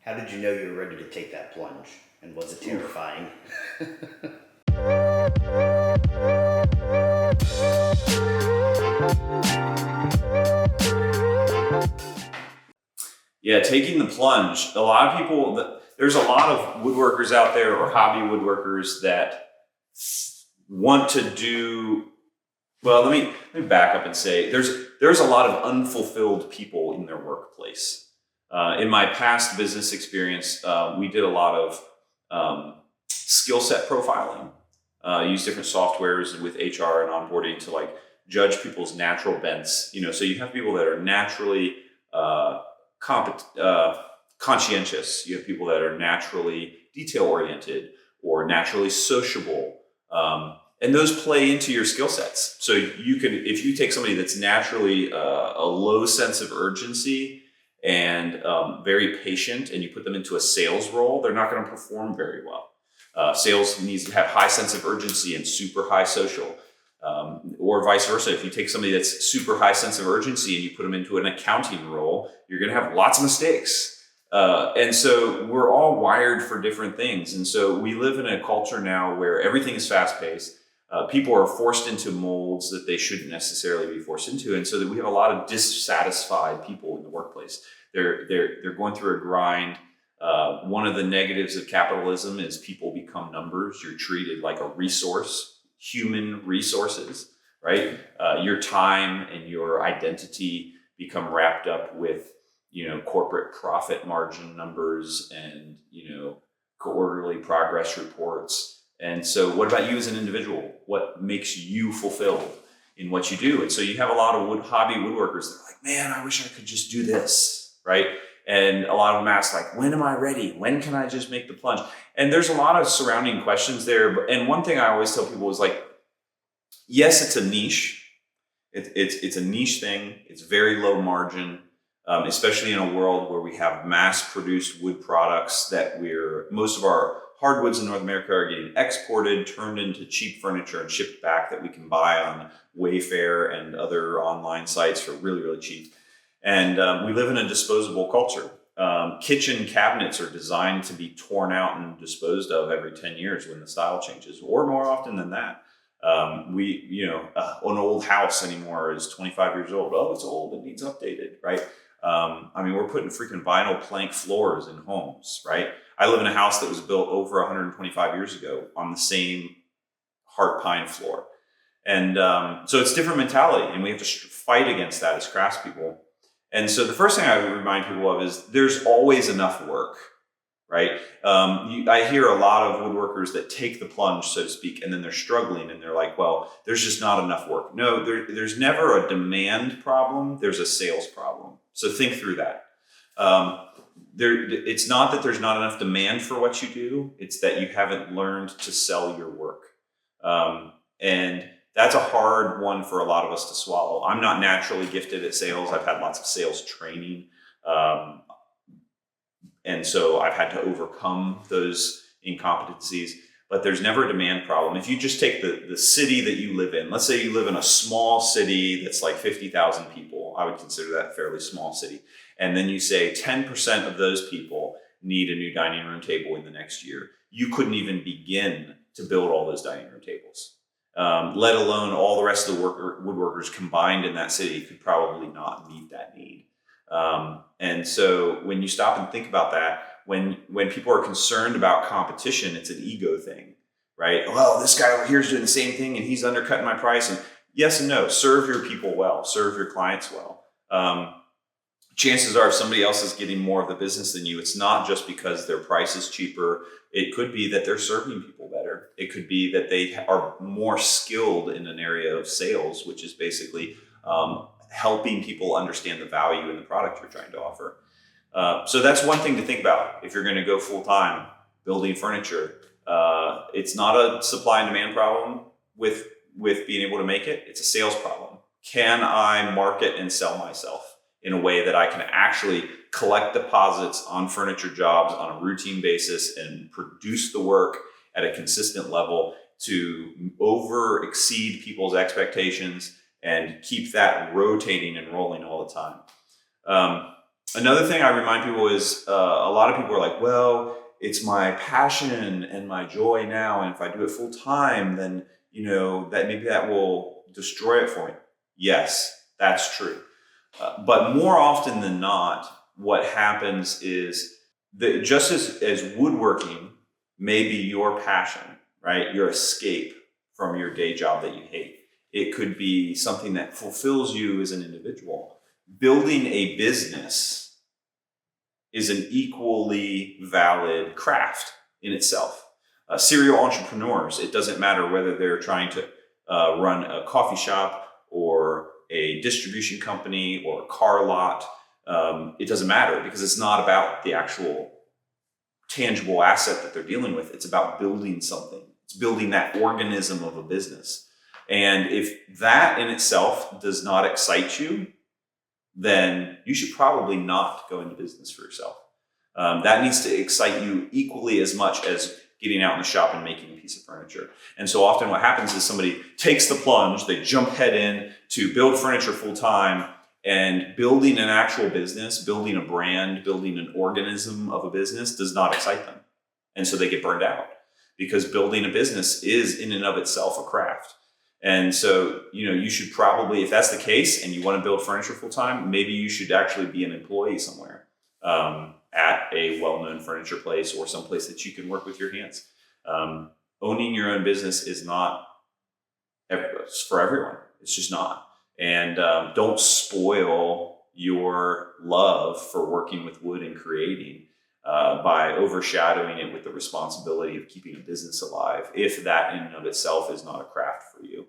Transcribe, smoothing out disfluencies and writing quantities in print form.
How did you know you were ready to take that plunge? And was it terrifying? Yeah, taking the plunge. A lot of people, there's a lot of woodworkers out there or hobby woodworkers that want to do, well, let me back up and say there's a lot of unfulfilled people in their workplace. In my past business experience, we did a lot of skill set profiling, use different softwares with HR and onboarding to like judge people's natural bents. So you have people that are naturally conscientious. You have people that are naturally detail oriented or naturally sociable. And those play into your skill sets. So you can, if you take somebody that's naturally a low sense of urgency and very patient, and you put them into a sales role, they're not going to perform very well. Sales needs to have high sense of urgency and super high social. Or vice versa. If you take somebody that's super high sense of urgency and you put them into an accounting role, you're going to have lots of mistakes. And so we're all wired for different things. And so we live in a culture now where everything is fast paced. People are forced into molds that they shouldn't necessarily be forced into. And so that we have a lot of dissatisfied people in the workplace. They're going through a grind. One of the negatives of capitalism is people become numbers. You're treated like a resource, human resources, right? Your time and your identity become wrapped up with, corporate profit margin numbers and, quarterly progress reports. And so what about you as an individual? What makes you fulfilled in what you do? And so you have a lot of hobby woodworkers that are like, man, I wish I could just do this, right? And a lot of them ask like, when am I ready? When can I just make the plunge? And there's a lot of surrounding questions there. And one thing I always tell people is like, yes, it's a niche. It's a niche thing. It's very low margin, especially in a world where we have mass-produced wood products that most of our hardwoods in North America are getting exported, turned into cheap furniture and shipped back that we can buy on Wayfair and other online sites for really, really cheap. And we live in a disposable culture. Kitchen cabinets are designed to be torn out and disposed of every 10 years when the style changes, or more often than that. An old house anymore is 25 years old. Oh, it's old, it needs updated, right? We're putting freaking vinyl plank floors in homes, right? I live in a house that was built over 125 years ago on the same heart pine floor. And so it's different mentality, and we have to fight against that as craftspeople. And so the first thing I would remind people of is there's always enough work, right? I hear a lot of woodworkers that take the plunge, so to speak, and then they're struggling and they're like, well, there's just not enough work. No, there's never a demand problem. There's a sales problem. So think through that. It's not that there's not enough demand for what you do. It's that you haven't learned to sell your work. And that's a hard one for a lot of us to swallow. I'm not naturally gifted at sales. I've had lots of sales training. And so I've had to overcome those incompetencies, but there's never a demand problem. If you just take the city that you live in, let's say you live in a small city that's like 50,000 people. I would consider that a fairly small city. And then you say 10% of those people need a new dining room table in the next year. You couldn't even begin to build all those dining room tables. Let alone all the rest of the woodworkers combined in that city could probably not meet that need. And so when you stop and think about that, when people are concerned about competition, it's an ego thing, right? Well, this guy over here is doing the same thing and he's undercutting my price. And yes and no, serve your people well, serve your clients well. Chances are if somebody else is getting more of the business than you, it's not just because their price is cheaper. It could be that they're serving people better. It could be that they are more skilled in an area of sales, which is basically helping people understand the value in the product you're trying to offer. So that's one thing to think about if you're going to go full time building furniture. It's not a supply and demand problem with being able to make it. It's a sales problem. Can I market and sell myself in a way that I can actually collect deposits on furniture jobs on a routine basis and produce the work at a consistent level to exceed people's expectations and keep that rotating and rolling all the time. Another thing I remind people is a lot of people are like, well, it's my passion and my joy now. And if I do it full time, then, that maybe that will destroy it for me. Yes, that's true. But more often than not, what happens is that just as woodworking may be your passion, right? Your escape from your day job that you hate. It could be something that fulfills you as an individual. Building a business is an equally valid craft in itself. Serial entrepreneurs, it doesn't matter whether they're trying to run a coffee shop or a distribution company or a car lot. It doesn't matter because it's not about the actual tangible asset that they're dealing with. It's about building something. It's building that organism of a business. And if that in itself does not excite you, then you should probably not go into business for yourself. That needs to excite you equally as much as getting out in the shop and making a piece of furniture. And so often what happens is somebody takes the plunge, they jump head in to build furniture full time, and building an actual business, building a brand, building an organism of a business does not excite them. And so they get burned out because building a business is in and of itself a craft. And so, you should probably, if that's the case and you want to build furniture full time, maybe you should actually be an employee somewhere at a well-known furniture place or someplace that you can work with your hands. Owning your own business is not for everyone. It's just not. And don't spoil your love for working with wood and creating by overshadowing it with the responsibility of keeping a business alive, if that in and of itself is not a craft for you.